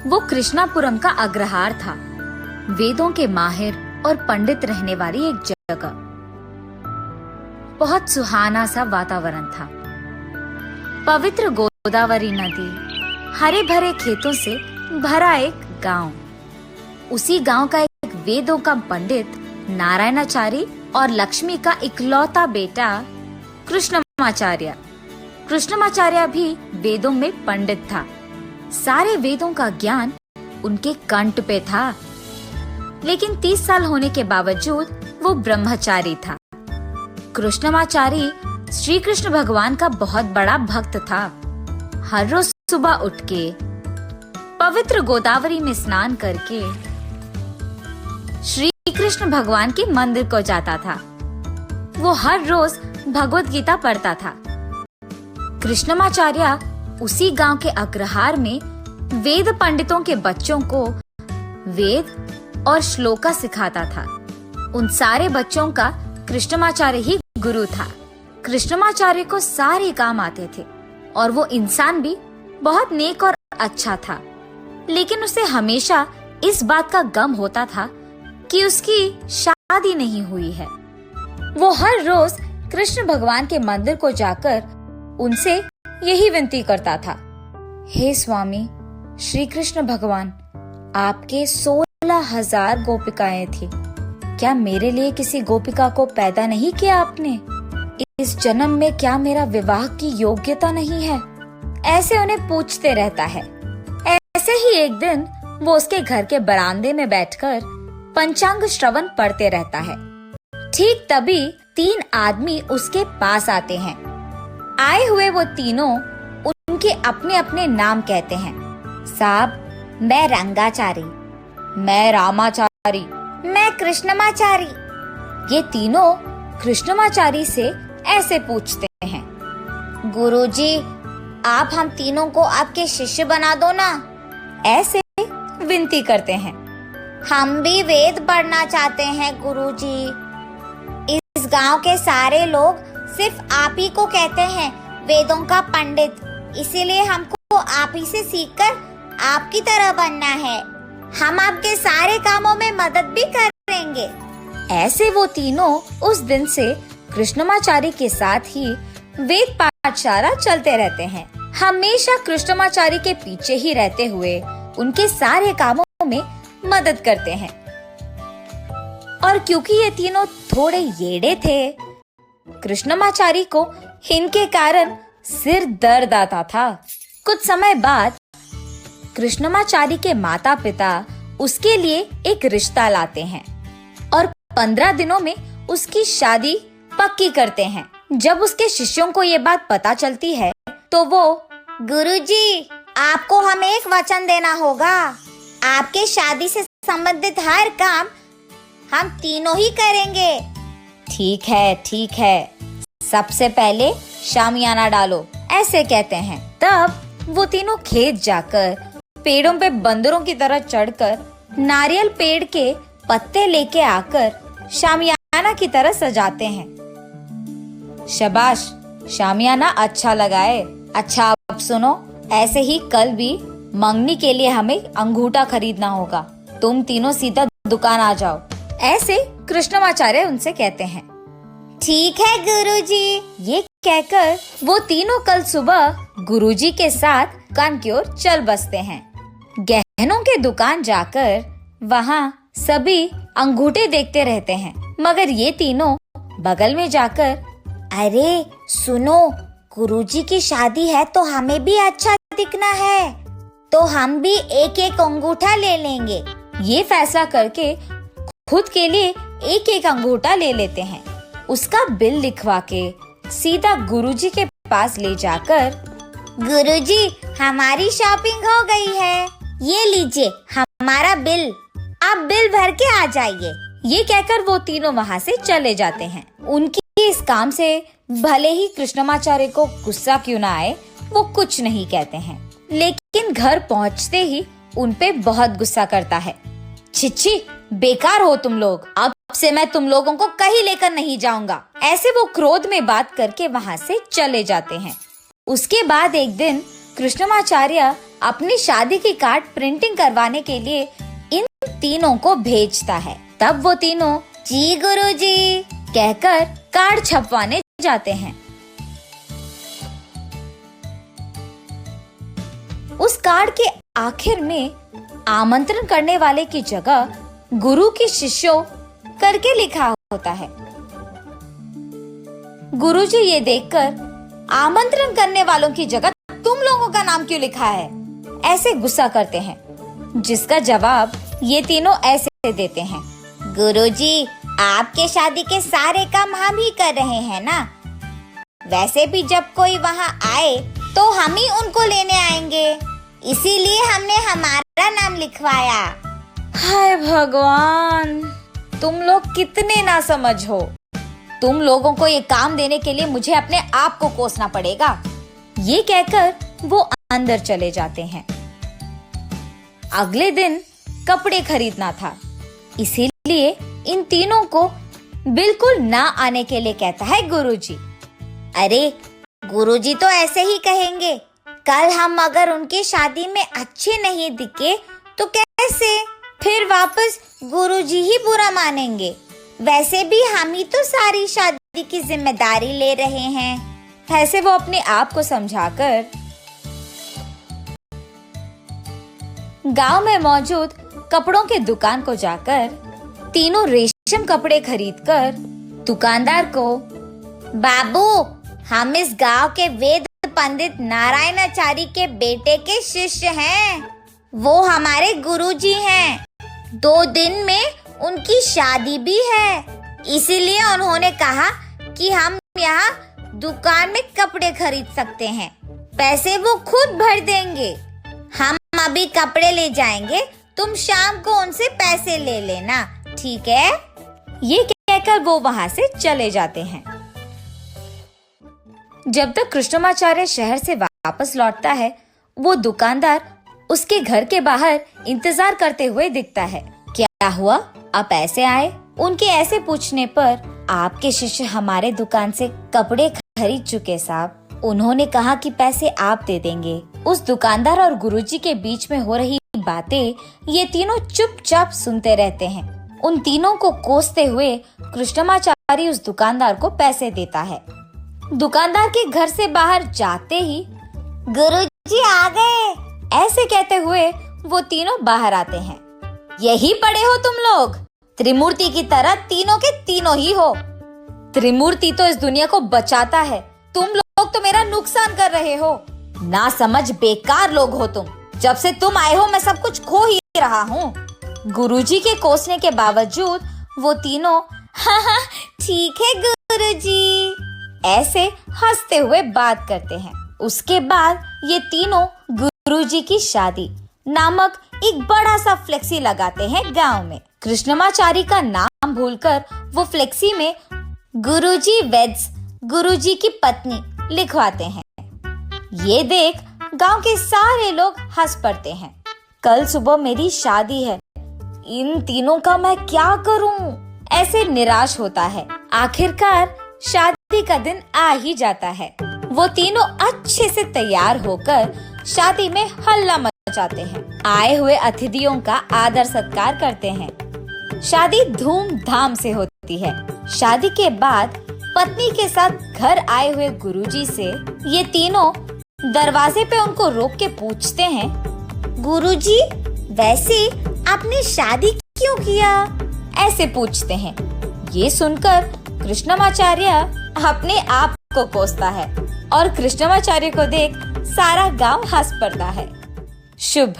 वो कृष्णापुरम का अग्रहार था, वेदों के माहिर और पंडित रहने वाली एक जगह। बहुत सुहाना सा वातावरण था। पवित्र गोदावरी नदी, हरे भरे खेतों से भरा एक गांव। उसी गांव का एक वेदों का पंडित नारायणाचार्य और लक्ष्मी का इकलौता बेटा कृष्णमाचार्य। कृष्णमाचार्य भी वेदों में पंडित था। सारे वेदों का ज्ञान उनके कंठ पे था, लेकिन 30 साल होने के बावजूद वो ब्रह्मचारी था। कृष्णमाचार्य श्री कृष्ण भगवान का बहुत बड़ा भक्त था। हर रोज सुबह उठ के पवित्र गोदावरी में स्नान करके श्री कृष्ण भगवान के मंदिर को जाता था। वो हर रोज भगवत गीता पढ़ता था। कृष्णमाचार्य उसी गांव के अग्रहार में वेद पंडितों के बच्चों को वेद और श्लोका सिखाता था। उन सारे बच्चों का कृष्णमाचार्य ही गुरु था। कृष्णमाचार्य को सारे काम आते थे और वो इंसान भी बहुत नेक और अच्छा था, लेकिन उसे हमेशा इस बात का गम होता था कि उसकी शादी नहीं हुई है। वो हर रोज कृष्ण भगवान के मंदिर को जाकर उनसे यही विनती करता था, हे स्वामी श्री कृष्ण भगवान, आपके 16,000 गोपिकाएं थी। क्या मेरे लिए किसी गोपिका को पैदा नहीं किया आपने? इस जन्म में क्या मेरा विवाह की योग्यता नहीं है? ऐसे उन्हें पूछते रहता है। ऐसे ही एक दिन वो उसके घर के बरामदे में बैठकर पंचांग श्रवण पढ़ते रहता है। ठीक तभी 3 आदमी उसके पास आते हैं। आए हुए वो तीनों उनके अपने अपने नाम कहते हैं। साहब, मैं रंगाचारी, मैं रामाचारी, मैं कृष्णमाचारी। ये तीनों कृष्णमाचारी से ऐसे पूछते हैं, गुरुजी, आप हम तीनों को आपके शिष्य बना दो ना। ऐसे विनती करते हैं। हम भी वेद पढ़ना चाहते हैं गुरुजी। इस गांव के सारे लोग सिर्फ आप ही को कहते हैं वेदों का पंडित, इसीलिए हमको आप ही से सीखकर आपकी तरह बनना है। हम आपके सारे कामों में मदद भी करेंगे। ऐसे वो तीनों उस दिन से कृष्णमाचार्य के साथ ही वेद पाठशाला चलते रहते हैं। हमेशा कृष्णमाचार्य के पीछे ही रहते हुए उनके सारे कामों में मदद करते हैं। और क्योंकि ये तीनों थोड़े येड़े थे, कृष्णमाचार्य को इनके कारण सिर दर्द आता था। कुछ समय बाद कृष्णमाचार्य के माता पिता उसके लिए एक रिश्ता लाते हैं और 15 दिनों में उसकी शादी पक्की करते हैं। जब उसके शिष्यों को ये बात पता चलती है तो वो, गुरुजी, आपको हमें एक वचन देना होगा। आपके शादी से संबंधित हर काम हम तीनों ही करेंगे। ठीक है, ठीक है, सबसे पहले शामियाना डालो, ऐसे कहते हैं। तब वो तीनों खेत जाकर पेड़ों पे बंदरों की तरह चढ़कर नारियल पेड़ के पत्ते लेके आकर शामियाना की तरह सजाते हैं। शाबाश, शामियाना अच्छा लगा है। अच्छा, अब सुनो, ऐसे ही कल भी मंगनी के लिए हमें अंगूठा खरीदना होगा। तुम तीनों सीधा दुकान आ जाओ, ऐसे कृष्णमाचार्य उनसे कहते हैं। ठीक है गुरुजी। ये कहकर वो तीनों कल सुबह गुरुजी के साथ दुकान की ओर चल बसते हैं। गहनों के दुकान जाकर वहाँ सभी अंगूठे देखते रहते हैं, मगर ये तीनों बगल में जाकर, अरे सुनो, गुरुजी की शादी है तो हमें भी अच्छा दिखना है, तो हम भी एक एक अंगूठा ले लेंगे। ये फैसला करके खुद के लिए एक एक अंगूठा ले लेते हैं। उसका बिल लिखवा के सीधा गुरुजी के पास ले जाकर, गुरुजी, हमारी शॉपिंग हो गई है, ये लीजिए हमारा बिल, आप बिल भर के आ जाइए। ये कहकर वो तीनों वहाँ से चले जाते हैं। उनकी इस काम से भले ही कृष्णमाचार्य को गुस्सा क्यों ना आए, वो कुछ नहीं कहते हैं, लेकिन घर पहुँचते ही उनपे बहुत गुस्सा करता है। छिछी, बेकार हो तुम लोग, अब से मैं तुम लोगों को कहीं लेकर नहीं जाऊंगा। ऐसे वो क्रोध में बात करके वहाँ से चले जाते हैं। उसके बाद एक दिन कृष्णमाचार्य अपनी शादी की कार्ड प्रिंटिंग करवाने के लिए इन तीनों को भेजता है। तब वो तीनों जी गुरुजी कहकर कार्ड छपवाने जाते हैं। उस कार्ड के आखिर में आमंत्रण करने वाले की जगह गुरु की शिष्यों करके लिखा होता है। गुरुजी ये देखकर आमंत्रण करने वालों की जगह तुम लोगों का नाम क्यों लिखा है, ऐसे गुस्सा करते हैं, जिसका जवाब ये तीनों ऐसे देते हैं। गुरुजी, आपके शादी के सारे काम हम ही कर रहे हैं ना। वैसे भी जब कोई वहाँ आए तो हम ही उनको लेने आएंगे, इसीलिए हमने हमारा नाम लिखवाया। हाय भगवान, तुम लोग कितने नासमझ हो। तुम लोगों को ये काम देने के लिए मुझे अपने आप को कोसना पड़ेगा। ये कहकर वो अंदर चले जाते हैं। अगले दिन कपड़े खरीदना था, इसीलिए इन तीनों को बिल्कुल ना आने के लिए कहता है गुरुजी। अरे गुरुजी तो ऐसे ही कहेंगे, कल हम अगर उनकी शादी में अच्छे नहीं दिखे तो कैसे, फिर वापस गुरुजी ही बुरा मानेंगे। वैसे भी हम ही तो सारी शादी की जिम्मेदारी ले रहे हैं। ऐसे वो अपने आप को समझाकर गांव में मौजूद कपड़ों के दुकान को जाकर तीनों रेशम कपड़े खरीदकर दुकानदार को, बाबू, हम इस गांव के वेद पंडित नारायणाचार्य के बेटे के शिष्य हैं। वो हमारे गुरुजी हैं। 2 दिन में उनकी शादी भी है, इसीलिए उन्होंने कहा कि हम यहाँ दुकान में कपड़े खरीद सकते हैं। पैसे वो खुद भर देंगे। हम अभी कपड़े ले जाएंगे, तुम शाम को उनसे पैसे ले लेना, ठीक है? ये कहकर वो वहाँ से चले जाते हैं। जब तक कृष्णमाचार्य शहर से वापस लौटता है, वो दुकानदार उसके घर के बाहर इंतजार करते हुए दिखता है। क्या हुआ, आप ऐसे आए? उनके ऐसे पूछने पर, आपके शिष्य हमारे दुकान से कपड़े खरीद चुके साहब। उन्होंने कहा कि पैसे आप दे देंगे। उस दुकानदार और गुरुजी के बीच में हो रही बातें ये तीनों चुपचाप सुनते रहते हैं। उन तीनों को कोसते हुए कृष्णमाचार्य उस दुकानदार को पैसे देता है। दुकानदार के घर से बाहर जाते ही गुरुजी आ गए, ऐसे कहते हुए वो तीनों बाहर आते हैं। यही पड़े हो तुम लोग, त्रिमूर्ति की तरह तीनों के तीनों ही हो। त्रिमूर्ति तो इस दुनिया को बचाता है, तुम लोग तो मेरा नुकसान कर रहे हो। ना समझ बेकार लोग हो तुम। जब से तुम आए हो मैं सब कुछ खो ही रहा हूँ। गुरुजी के कोसने के बावजूद वो तीनों हाँ ठीक है गुरुजी, ऐसे हंसते हुए बात करते हैं। उसके बाद ये तीनों गुरुजी की शादी नामक एक बड़ा सा फ्लेक्सी लगाते हैं गांव में। कृष्णमाचार्य का नाम भूलकर वो फ्लेक्सी में गुरुजी वेड्स गुरुजी की पत्नी लिखवाते हैं। ये देख गांव के सारे लोग हंस पड़ते हैं। कल सुबह मेरी शादी है, इन तीनों का मैं क्या करूं? ऐसे निराश होता है। आखिरकार शादी का दिन आ ही जाता है। वो तीनों अच्छे से तैयार होकर शादी में हल्ला मचाते हैं। आए हुए अतिथियों का आदर सत्कार करते हैं। शादी धूमधाम से होती है। शादी के बाद पत्नी के साथ घर आए हुए गुरुजी से ये तीनों दरवाजे पे उनको रोक के पूछते हैं, गुरुजी, वैसे आपने शादी क्यों किया? ऐसे पूछते हैं। ये सुनकर कृष्णमाचार्य अपने आप को कोसता है और कृष्णमाचार्य को देख सारा गांव हंस पड़ता है। शुभ।